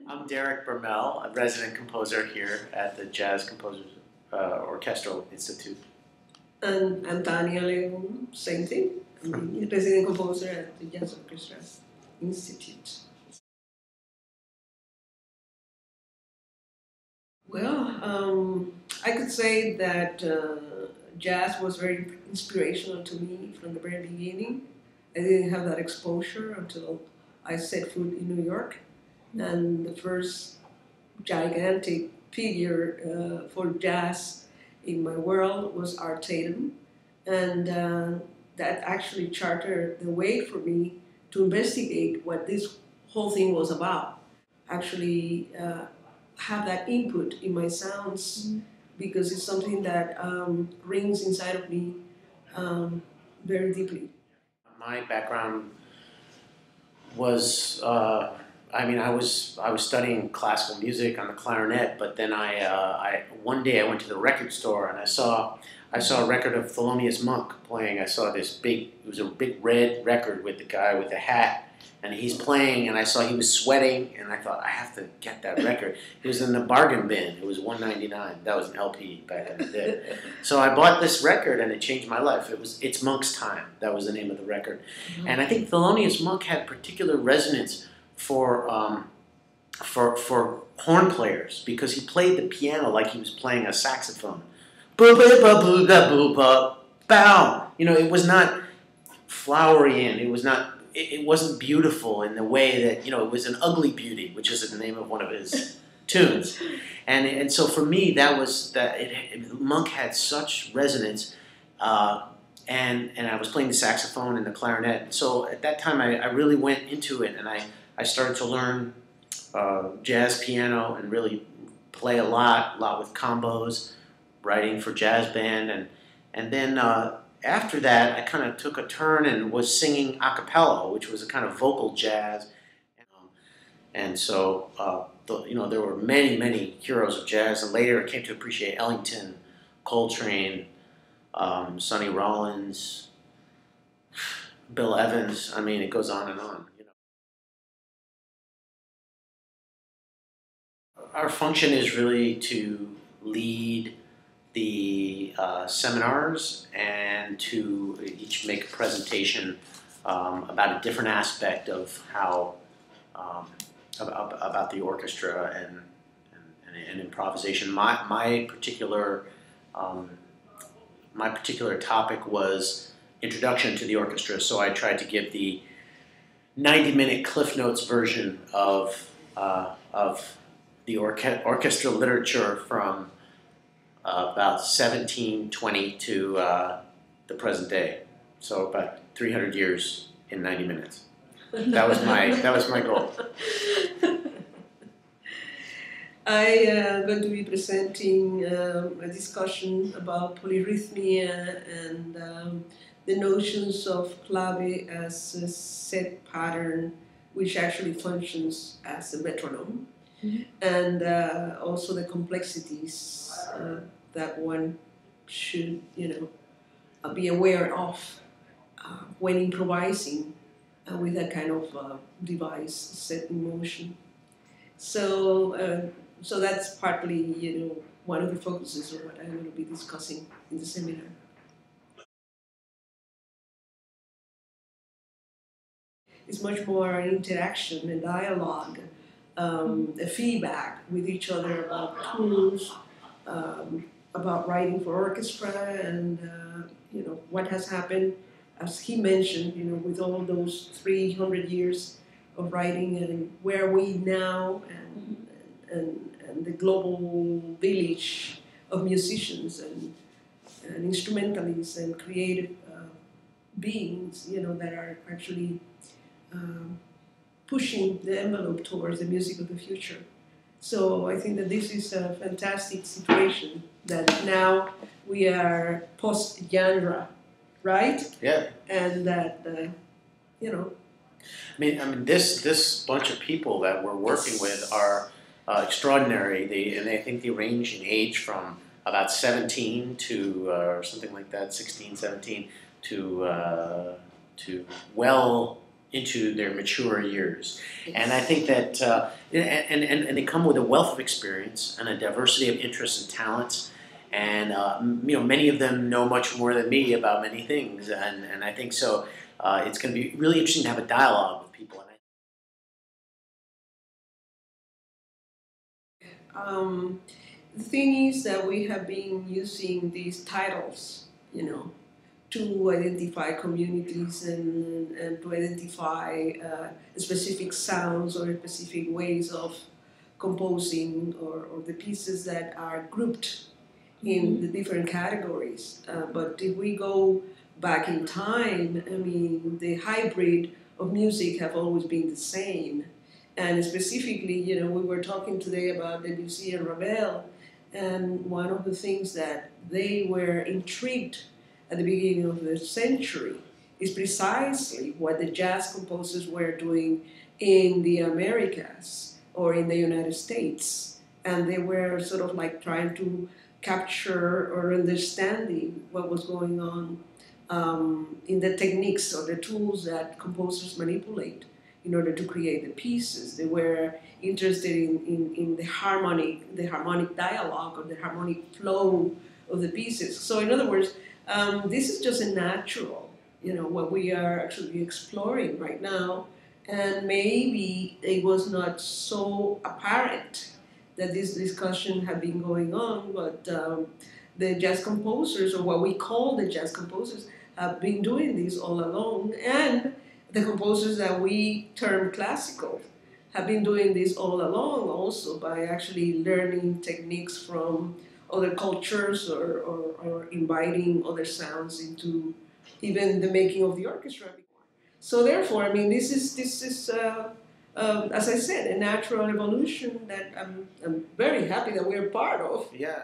I'm Derek Bermel, a resident composer here at the Jazz Composers Orchestra Institute. And I'm Tania León, same thing. I'm resident composer at the Jazz Orchestra Institute. Well, I could say that jazz was very inspirational to me from the very beginning. I didn't have that exposure until I set foot in New York. And the first gigantic figure for jazz in my world was Art Tatum. And that actually chartered the way for me to investigate what this whole thing was about. Actually have that input in my sounds because it's something that rings inside of me very deeply. My background was, I was studying classical music on the clarinet, but then one day I went to the record store and I saw a record of Thelonious Monk playing. I saw it was a big red record with the guy with the hat, and he's playing, and I saw he was sweating, and I thought, I have to get that record. It was in the bargain bin. It was $1.99. That was an LP back in the day. So I bought this record, and it changed my life. It's Monk's Time. That was the name of the record. And I think Thelonious Monk had particular resonance for horn players because he played the piano like he was playing a saxophone. Bow. You know, it was not flowery and it wasn't beautiful in the way that, it was an ugly beauty, which is the name of one of his tunes. And so for me, Monk had such resonance, and I was playing the saxophone and the clarinet. So at that time, I really went into it, and I started to learn jazz piano and really play a lot with combos, writing for jazz band, and then after that, I kind of took a turn and was singing a cappella, which was a kind of vocal jazz. And so, there were many, many heroes of jazz. And later I came to appreciate Ellington, Coltrane, Sonny Rollins, Bill Evans. I mean, it goes on and on. Our function is really to lead the seminars and to each make a presentation about a different aspect of how about the orchestra and improvisation. My particular topic was introduction to the orchestra, so I tried to give the 90-minute Cliff Notes version of the orchestral literature from about 1720 to the present day, so about 300 years in 90 minutes. That was my goal. I am going to be presenting a discussion about polyrhythmia and the notions of clave as a set pattern, which actually functions as a metronome. And also the complexities that one should, be aware of when improvising with that kind of device set in motion. So, so that's partly, one of the focuses of what I'm going to be discussing in the seminar. It's much more an interaction and dialogue. A feedback with each other about tools, about writing for orchestra, and what has happened, as he mentioned, with all those 300 years of writing, and where are we now, and the global village of musicians and instrumentalists and creative beings, that are actually pushing the envelope towards the music of the future. So I think that this is a fantastic situation that now we are post-genre, right? Yeah. And that, I mean, this bunch of people that we're working with are extraordinary. And I think they range in age from about 17 to or something like that, 16, 17 to well into their mature years. And I think that, and they come with a wealth of experience and a diversity of interests and talents. And many of them know much more than me about many things. And I think so. It's going to be really interesting to have a dialogue with people. The thing is that we have been using these titles, to identify communities and to identify specific sounds or specific ways of composing or the pieces that are grouped in the different categories. But if we go back in time, I mean, the hybrid of music have always been the same. And specifically, we were talking today about Debussy and Ravel, and one of the things that they were intrigued at the beginning of the century is precisely what the jazz composers were doing in the Americas or in the United States. And they were sort of like trying to capture or understanding what was going on in the techniques or the tools that composers manipulate in order to create the pieces. They were interested in the harmonic dialogue or the harmonic flow of the pieces. So in other words, this is just a natural, what we are actually exploring right now. And maybe it was not so apparent that this discussion had been going on, but the jazz composers, or what we call the jazz composers, have been doing this all along. And the composers that we term classical have been doing this all along also by actually learning techniques from other cultures or inviting other sounds into even the making of the orchestra. So therefore, I mean, this is as I said, a natural evolution that I'm very happy that we're part of. Yeah.